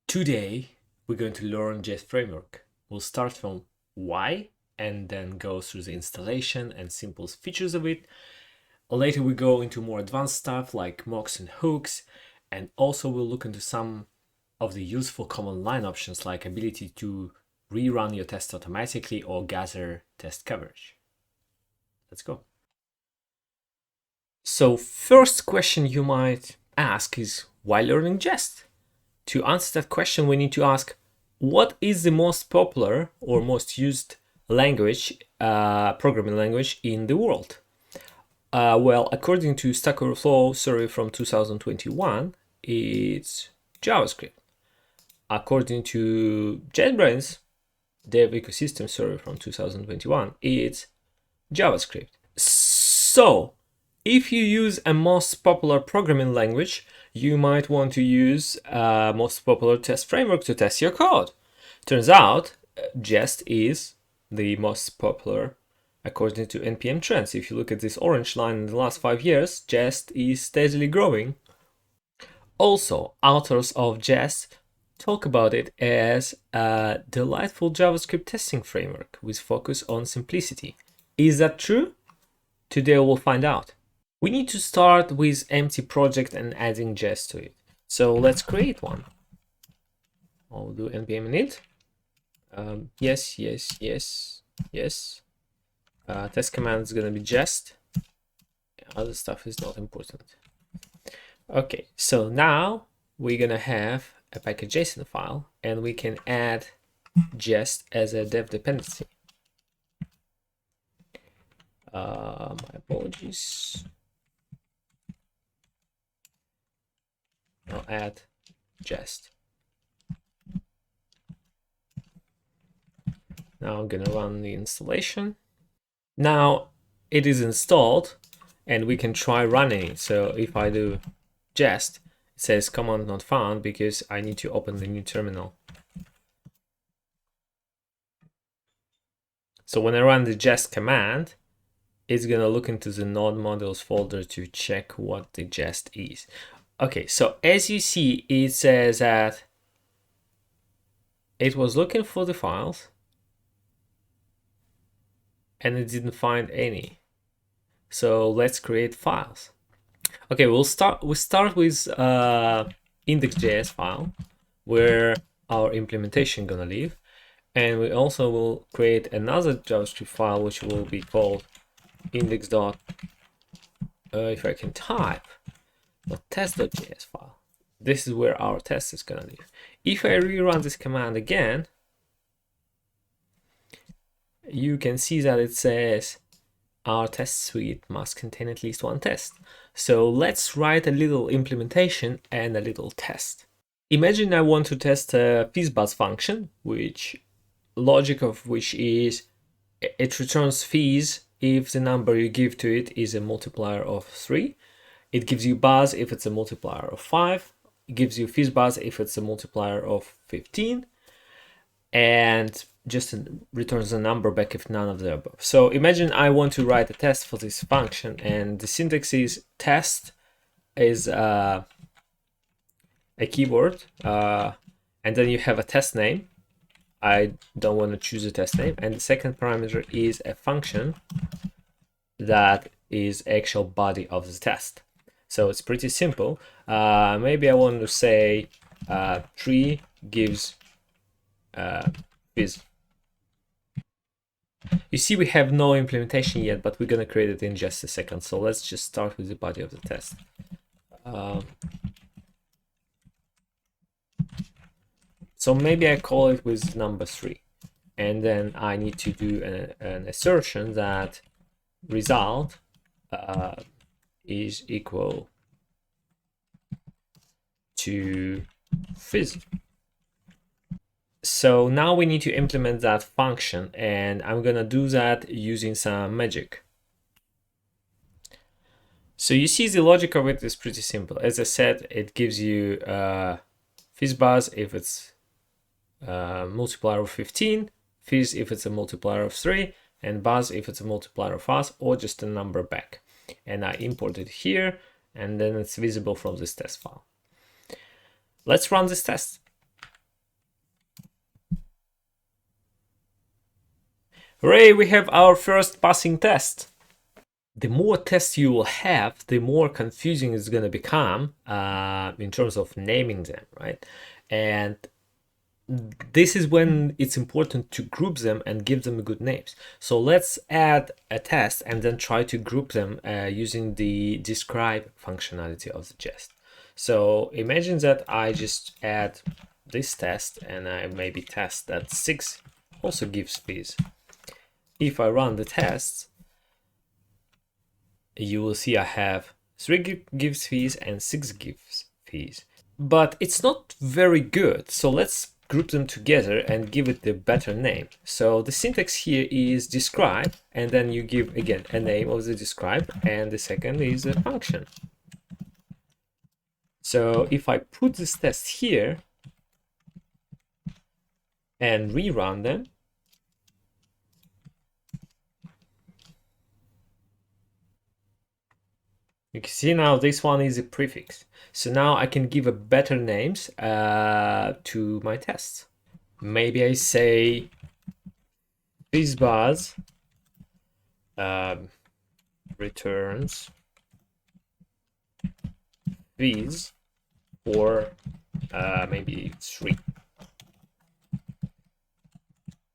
Today, we're going to learn Jest framework. We'll start from why and then go through the installation and simple features of it. Later, we go into more advanced stuff like mocks and hooks, and also we'll look into some of the useful command line options like ability to rerun your test automatically or gather test coverage. Let's go. So first question you might ask is, why learning Jest? To answer that question, we need to ask, what is the most popular or most used language, programming language in the world? Well, according to Stack Overflow survey from 2021, it's JavaScript. According to JetBrains Dev Ecosystem survey from 2021, it's JavaScript. So, if you use a most popular programming language, you might want to use a most popular test framework to test your code. Turns out, Jest is the most popular according to NPM trends. If you look at this orange line in the last 5 years, Jest is steadily growing. Also, authors of Jest talk about it as a delightful JavaScript testing framework with focus on simplicity. Is that true? Today we'll find out. We need to start with empty project and adding Jest to it. So let's create one. I'll do npm init. Yes. Test command is going to be Jest. Other stuff is not important. Okay, so now we're going to have a package.json file and we can add Jest as a dev dependency. My apologies. I'll add Jest. Now I'm gonna run the installation. Now it is installed and we can try running it. So if I do Jest, it says command not found because I need to open the new terminal. So when I run the Jest command, it's gonna look into the node modules folder to check what the Jest is. Okay, so as you see, it says that it was looking for the files and it didn't find any. So let's create files. Okay, we start with index.js file where our implementation gonna live, and we also will create another JavaScript file which will be called index. If I can type. Test.js file. This is where our test is gonna live. If I rerun this command again, you can see that it says our test suite must contain at least one test. So let's write a little implementation and a little test. Imagine I want to test a FizzBuzz function, which logic of which is it returns fizz if the number you give to it is a multiplier of 3. It gives you buzz if it's a multiplier of 5. It gives you FizzBuzz if it's a multiplier of 15. And just returns a number back if none of the above. So imagine I want to write a test for this function, and the syntax is test is a keyword, and then you have a test name. I don't want to choose a test name. And the second parameter is a function that is actual body of the test. So it's pretty simple. Maybe I want to say tree gives fizz. You see we have no implementation yet, but we're going to create it in just a second. So let's just start with the body of the test. So maybe I call it with number 3. And then I need to do an assertion that result is equal to fizz. So now we need to implement that function, and I'm gonna do that using some magic. So you see the logic of it is pretty simple. As I said, it gives you FizzBuzz if it's a multiplier of 15, fizz if it's a multiplier of 3, and buzz if it's a multiplier of us or just a number back. And I import it here, and then it's visible from this test file. Let's run this test. Hooray, we have our first passing test. The more tests you will have, the more confusing it's going to become in terms of naming them, right? And this is when it's important to group them and give them good names. So let's add a test and then try to group them using the describe functionality of the Jest. So imagine that I just add this test and I maybe test that 6 also gives fees. If I run the tests, you will see I have 3 gives fees and 6 gives fees. But it's not very good. So let's group them together and give it the better name. So the syntax here is describe, and then you give again a name of the describe, and the second is a function. So if I put this test here and rerun them, you can see now this one is a prefix. So now I can give a better names to my tests. Maybe I say FizzBuzz returns fizz for maybe 3.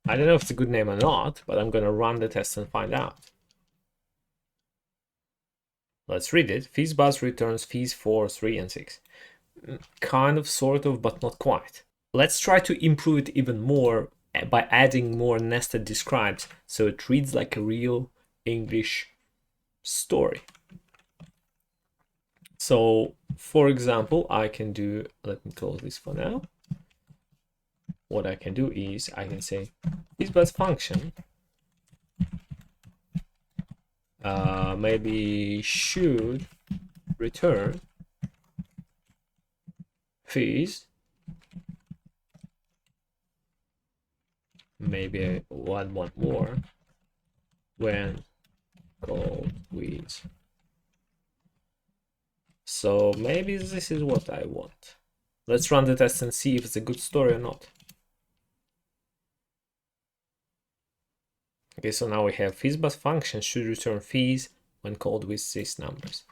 I don't know if it's a good name or not, but I'm gonna run the test and find out. Let's read it. FizzBuzz returns fizz for 3 and 6. Kind of, sort of, but not quite. Let's try to improve it even more by adding more nested describes so it reads like a real English story. So, for example, I can do, let me close this for now. What I can do is I can say FizzBuzz function maybe should return fizz. Maybe I want one more when called with. So maybe this is what I want. Let's run the test and see if it's a good story or not. Okay, so now we have FizzBuzz function should return fizz when called with these numbers.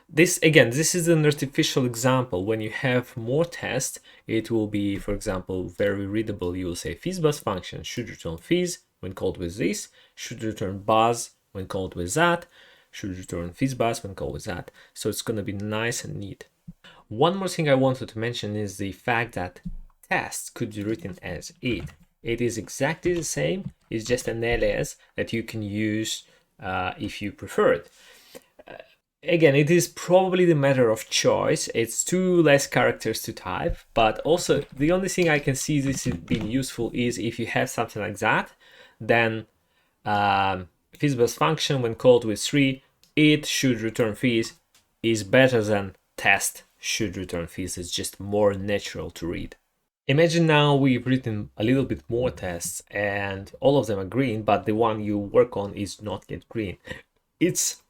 This again, this is an artificial example. When you have more tests, it will be, for example, very readable. You will say FizzBuzz function should return fizz when called with this, should return buzz when called with that, should return FizzBuzz when called with that. So it's going to be nice and neat. One more thing I wanted to mention is the fact that tests could be written as it. It is exactly the same. It's just an alias that you can use if you prefer it. Again, it is probably the matter of choice. It's 2 less characters to type, but also the only thing I can see this being useful is if you have something like that, then FizzBuzz function when called with 3, it should return fizz is better than test should return fizz. It's just more natural to read. Imagine now we've written a little bit more tests and all of them are green, but the one you work on is not yet green. It's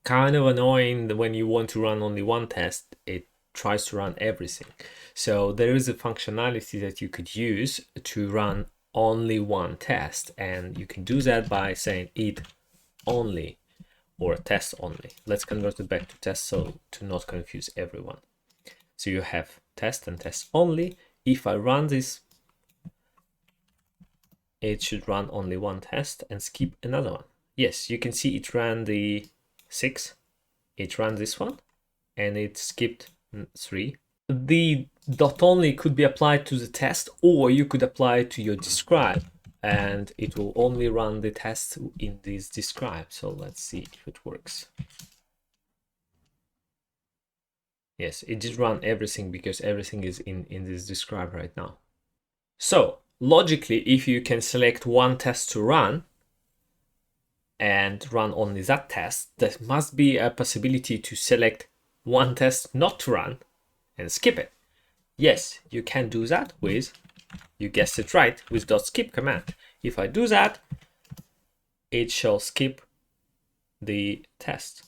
kind of annoying that when you want to run only one test, it tries to run everything. So there is a functionality that you could use to run only one test, and you can do that by saying it only or test only. Let's convert it back to test so to not confuse everyone. So you have test and test only. If I run this, it should run only one test and skip another one. Yes, you can see it ran the 6, it ran this one, and it skipped 3. The dot only could be applied to the test, or you could apply it to your describe, and it will only run the test in this describe. So let's see if it works. Yes, it did run everything because everything is in this describe right now. So logically, if you can select one test to run and run only that test, there must be a possibility to select one test not to run and skip it. Yes, you can do that with, you guessed it right, with .skip command. If I do that, it shall skip the test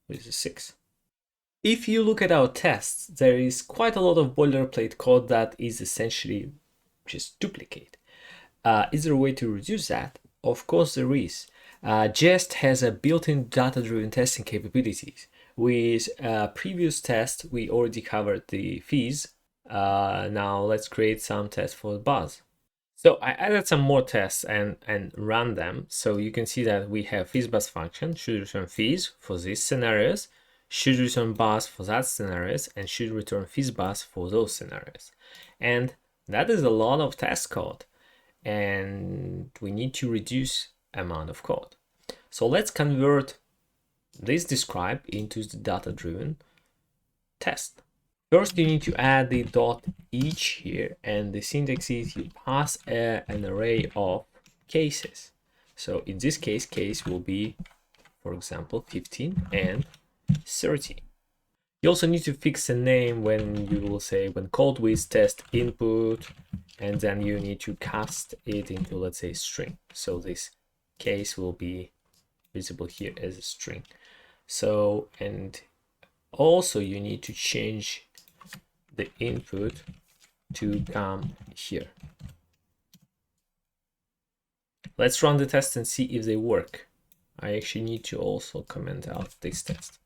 with the 6. If you look at our tests, there is quite a lot of boilerplate code that is essentially just duplicate. Is there a way to reduce that? Of course there is. Jest has a built-in data-driven testing capabilities. With a previous test, we already covered the fizz. Now let's create some tests for buzz. So I added some more tests and ran them. So you can see that we have FizzBuzz function, should return fizz for these scenarios, should return buzz for that scenarios, and should return FizzBuzz for those scenarios. And that is a lot of test code. And we need to reduce amount of code. So let's convert this describe into the data-driven test. First, you need to add the .each here, and the syntax is you pass an array of cases. So in this case will be, for example, 15 and 30. You also need to fix a name when you will say when called with test input, and then you need to cast it into, let's say, string. So this case will be visible here as a string. So, and also you need to change the input to come here. Let's run the test and see if they work. I actually need to also comment out this test.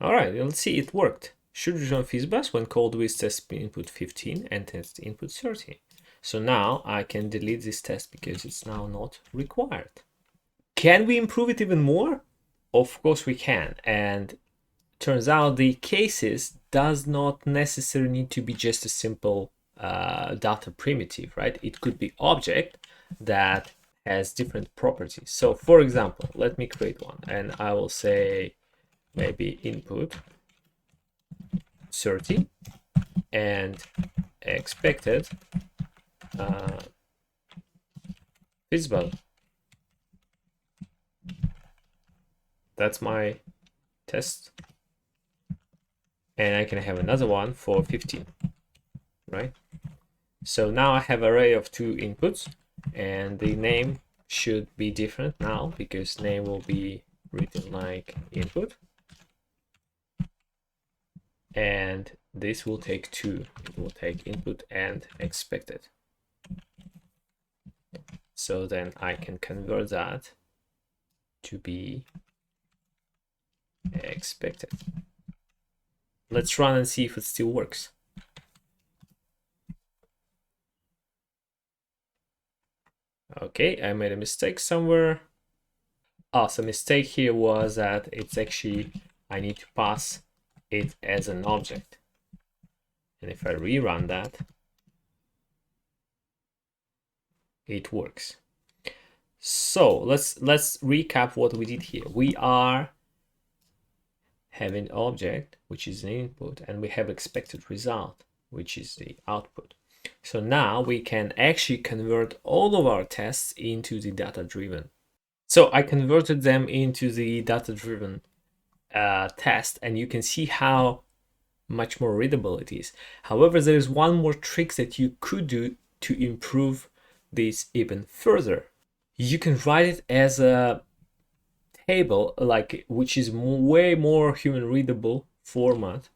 All right, let's see, it worked. Should return FizzBuzz when called with test input 15 and test input 30. So now I can delete this test because it's now not required. Can we improve it even more? Of course we can. And turns out the cases does not necessarily need to be just a simple data primitive, right? It could be object that has different properties. So for example, let me create one and I will say maybe input 30 and expected FizzBuzz. That's my test. And I can have another one for 15, right? So now I have an array of 2 inputs and the name should be different now because name will be written like input. And this will take 2. It will take input and expected. So then I can convert that to be expected. Let's run and see if it still works. Okay, I made a mistake somewhere. Oh, so mistake here was that it's actually, I need to pass it as an object. And if I rerun that, it works. So let's recap what we did here. We are having object, which is an input, and we have expected result, which is the output. So now we can actually convert all of our tests into the data-driven. So I converted them into the data-driven test, and you can see how much more readable it is. However, there is one more trick that you could do to improve this even further. You can write it as a table, like, which is way more human readable format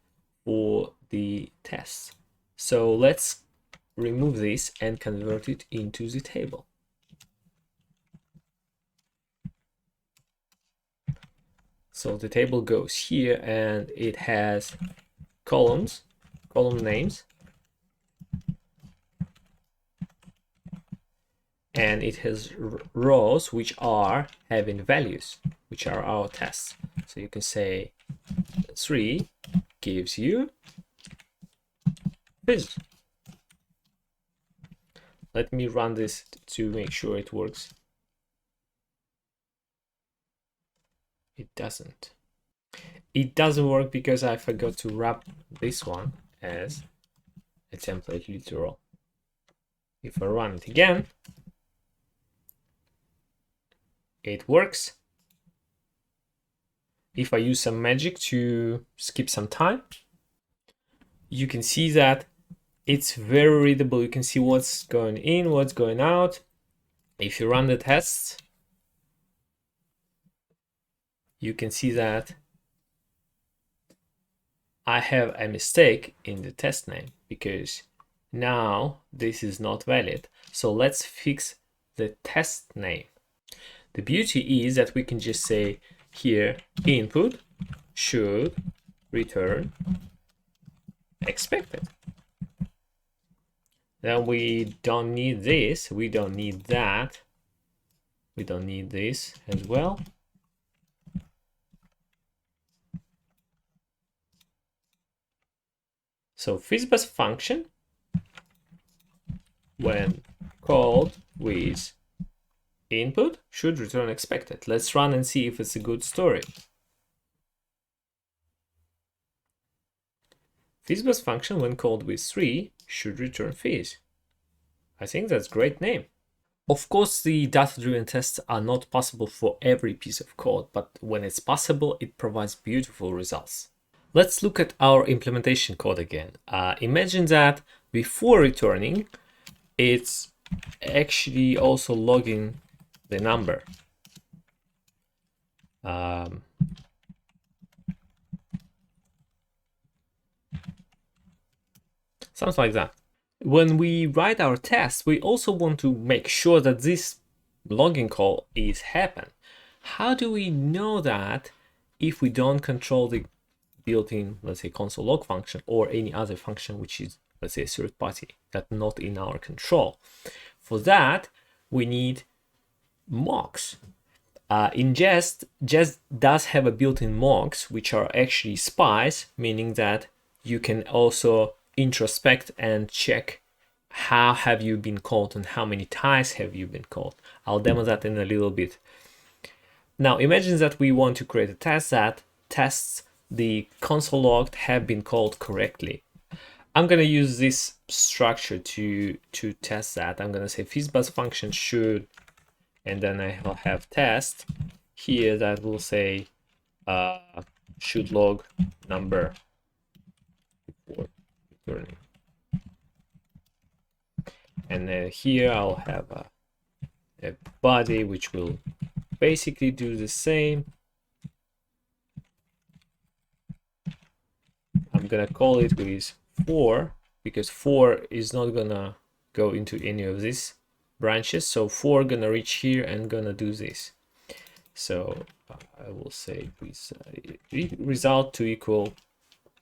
for the tests. So let's remove this and convert it into the table. So the table goes here and it has columns, column names, and it has rows which are having values, which are our tests. So you can say 3 gives you fizz. Let me run this to make sure it works. It doesn't. It doesn't work because I forgot to wrap this one as a template literal. If I run it again, it works. If I use some magic to skip some time, you can see that it's very readable. You can see what's going in, what's going out. If you run the tests, you can see that I have a mistake in the test name because Now this is not valid. So let's fix the test name. The beauty is that we can just say here input should return expected. Then we don't need this, we don't need that, we don't need this as well. So FizzBuzz function, when called with input, should return expected. Let's run and see if it's a good story. FizzBuzz function, when called with 3, should return fizz. I think that's a great name. Of course, the data-driven tests are not possible for every piece of code, but when it's possible, it provides beautiful results. Let's look at our implementation code again. Imagine that before returning, it's actually also logging the number. Something like that. When we write our test, we also want to make sure that this logging call is happen. How do we know that if we don't control the built-in, let's say, console log function or any other function which is, let's say, a third party that's not in our control? For that, we need mocks. In Jest does have a built-in mocks, which are actually spies, meaning that you can also introspect and check how have you been called and how many times have you been called. I'll demo that in a little bit. Now imagine that we want to create a test that tests the console log have been called correctly. I'm going to use this structure to test that. I'm going to say FizzBuzz function should, and then I'll have test here that will say should log number before returning. And here I'll have a body which will basically do the same. I'm gonna call it with 4 because 4 is not gonna go into any of these branches. So 4 gonna reach here and gonna do this. So I will say please result to equal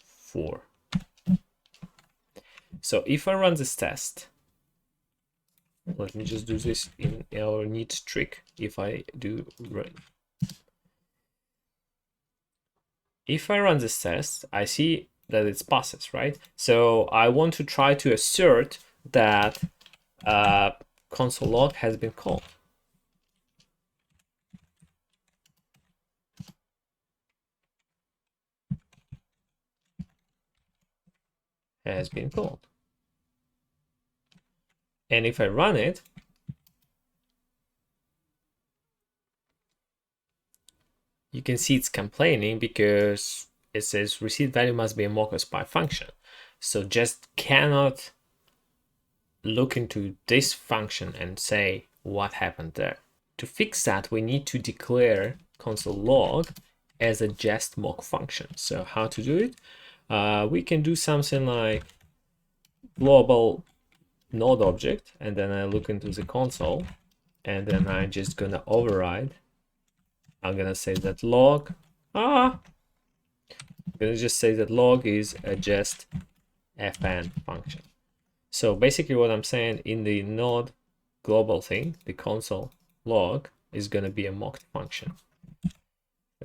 4. So if I run this test, let me just do this in our neat trick. If I run this test, I see that it's passes, right? So I want to try to assert that console log has been called. Has been called. And if I run it, you can see it's complaining because it says receipt value must be a Mocha spy function. So just cannot look into this function and say what happened there. To fix that, we need to declare console log as a Jest mock function. So how to do it? We can do something like global node object, and then I look into the console, and then I'm just gonna override. I'm gonna say that log. I'm gonna just say that log is a Jest fn function. So basically what I'm saying in the node global thing, the console log is gonna be a mocked function.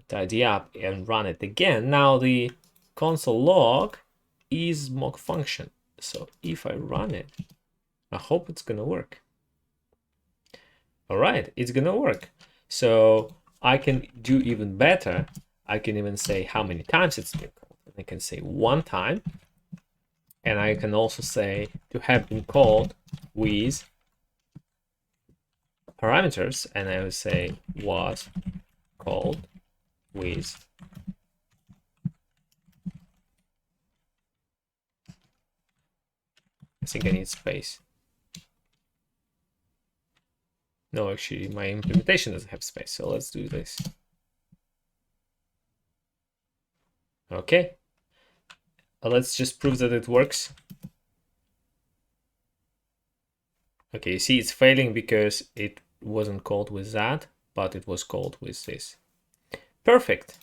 Tidy up and run it again. Now the console log is mock function. So if I run it, I hope it's gonna work. All right, it's gonna work. So I can do even better. I can even say how many times it's been called. I can say 1 time. And I can also say to have been called with parameters. And I will say was called with I think I need space. No, actually, my implementation doesn't have space, so let's do this. Okay. Let's just prove that it works. Okay, you see it's failing because it wasn't called with that, but it was called with this. Perfect.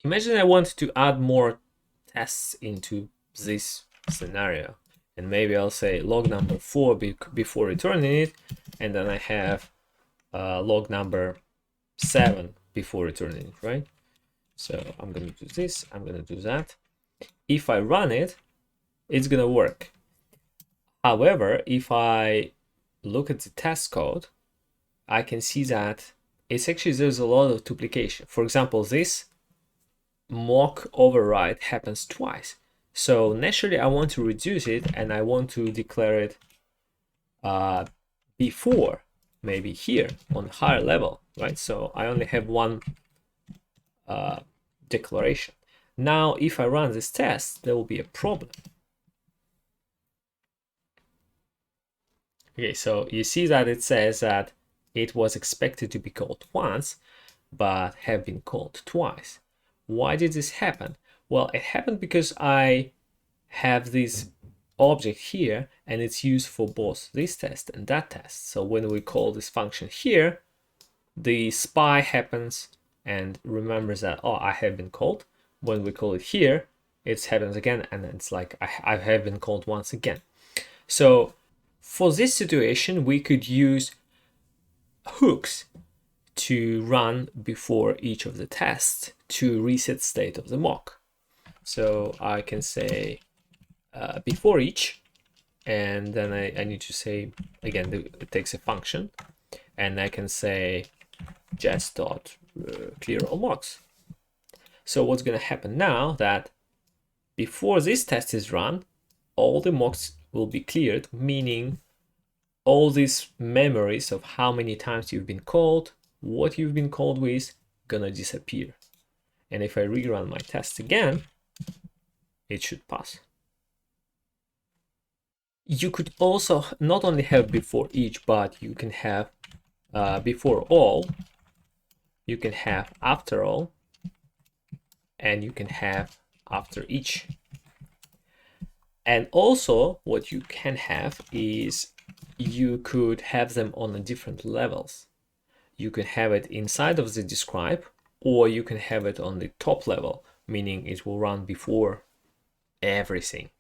Imagine I want to add more tests into this scenario. And maybe I'll say log number 4 before returning it, and then I have log number 7 before returning it, right? So I'm going to do this, I'm going to do that. If I run it, it's going to work. However, if I look at the test code, I can see that it's actually, there's a lot of duplication. For example, this mock override happens twice. So naturally, I want to reduce it and I want to declare it before, maybe here on higher level, right? So I only have one declaration. Now, if I run this test, there will be a problem. Okay, so you see that it says that it was expected to be called once, but have been called twice. Why did this happen? Well, it happened because I have this object here and it's used for both this test and that test. So when we call this function here, the spy happens and remembers that, oh, I have been called. When we call it here, it happens again and it's like I have been called once again. So for this situation, we could use hooks to run before each of the tests to reset state of the mock. So I can say before each, and then I need to say, again, it takes a function, and I can say jest.clear all mocks. So what's going to happen now that before this test is run, all the mocks will be cleared, meaning all these memories of how many times you've been called, what you've been called with, gonna disappear. And if I rerun my test again, it should pass. You could also not only have before each, but you can have before all, you can have after all, and you can have after each. And also what you can have is you could have them on different levels. You can have it inside of the describe, or you can have it on the top level, meaning it will run before everything.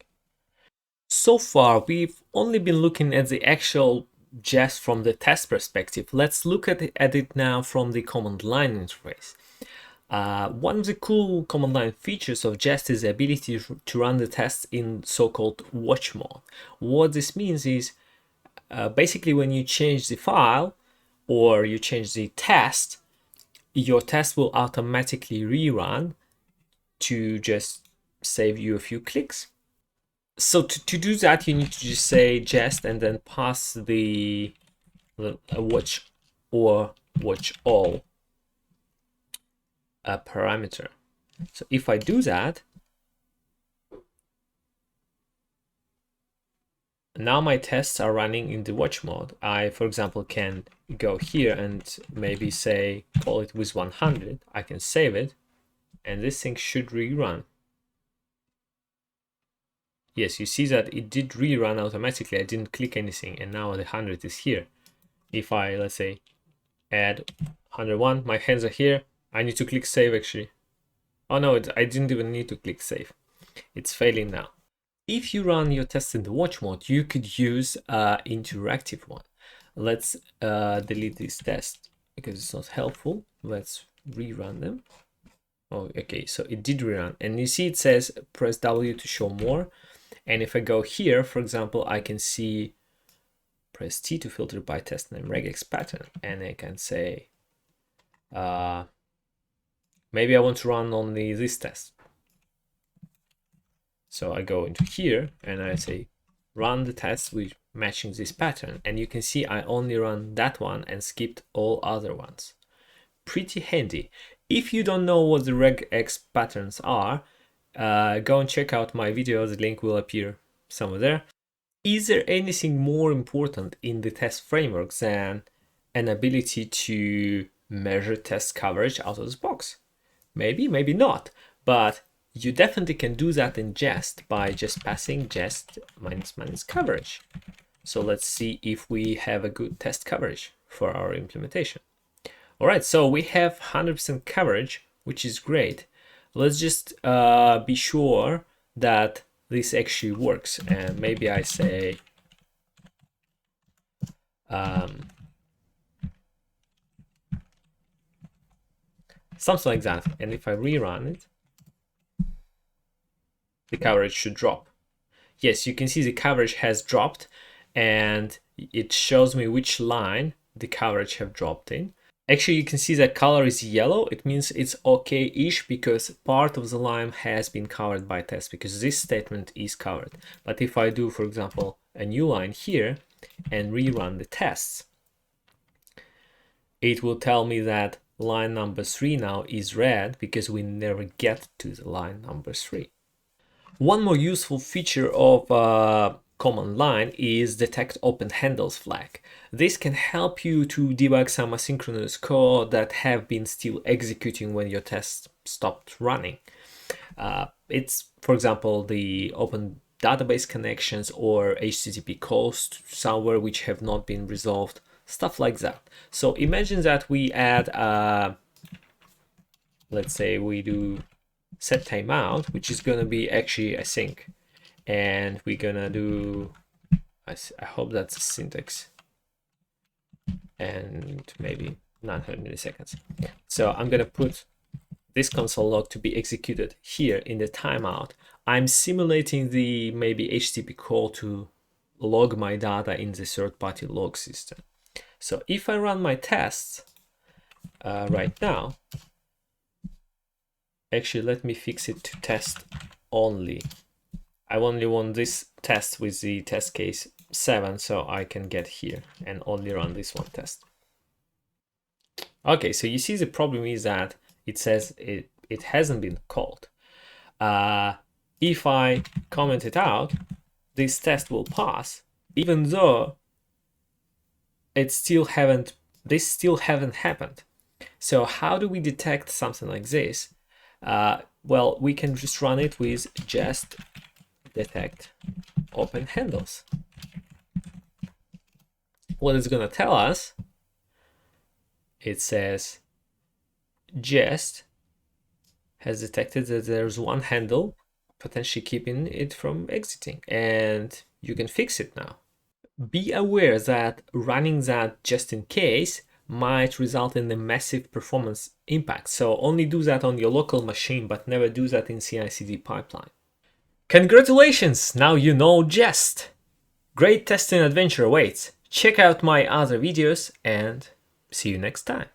So far, we've only been looking at the actual Jest from the test perspective. Let's look at it now from the command line interface. One of the cool command line features of Jest is the ability to run the tests in so-called watch mode. What this means is basically when you change the file or you change the test, your test will automatically rerun to just save you a few clicks. So to do that, you need to just say Jest and then pass the watch or watch all parameter. So if I do that, now my tests are running in the watch mode. I, for example, can go here and maybe say, call it with 100. I can save it, and this thing should rerun. Yes, you see that it did rerun automatically. I didn't click anything, and now the 100 is here. If I, let's say, add 101, my hands are here. I need to click save actually. Oh no, I didn't even need to click save. It's failing now. If you run your tests in the watch mode, you could use interactive one. Let's delete this test because it's not helpful. Let's rerun them. Oh, okay, so it did rerun. And you see it says press W to show more. And if I go here, for example, I can see press T to filter by test name regex pattern. And I can say, maybe I want to run only this test. So I go into here and I say, run the test with matching this pattern. And you can see I only run that one and skipped all other ones. Pretty handy. If you don't know what the regex patterns are, go and check out my video. The link will appear somewhere there. Is there anything more important in the test framework than an ability to measure test coverage out of the box? Maybe, maybe not, but you definitely can do that in Jest by just passing Jest minus coverage. So let's see if we have a good test coverage for our implementation. All right, so we have 100% coverage, which is great. Let's just be sure that this actually works. And maybe I say something like that. And if I rerun it, the coverage should drop. Yes, you can see the coverage has dropped, and it shows me which line the coverage have dropped in. Actually, you can see that color is yellow. It means it's okay-ish because part of the line has been covered by test, because this statement is covered. But if I do, for example, a new line here and rerun the tests, it will tell me that line number 3 now is red because we never get to the line number 3. One more useful feature of command line is detect open handles flag. This can help you to debug some asynchronous code that have been still executing when your test stopped running. It's, for example, the open database connections or HTTP calls somewhere which have not been resolved, stuff like that. So imagine that we add, let's say we do set timeout, which is going to be actually async, and we're gonna do, I hope that's a syntax, and maybe 900 milliseconds. So I'm gonna put this console log to be executed here in the timeout. I'm simulating the maybe HTTP call to log my data in the third-party log system. So if I run my tests right now, actually, let me fix it to test only. I only want this test with the test case 7, so I can get here and only run this one test. Okay, so you see the problem is that it says it hasn't been called. If I comment it out, this test will pass, even though this still haven't happened. So how do we detect something like this? Well, we can just run it with just detect open handles. What it's going to tell us, it says Jest has detected that there's one handle potentially keeping it from exiting, and you can fix it now. Be aware that running that just in case might result in a massive performance impact. So only do that on your local machine, but never do that in CI/CD pipeline. Congratulations! Now you know Jest! Great testing adventure awaits. Check out my other videos and see you next time.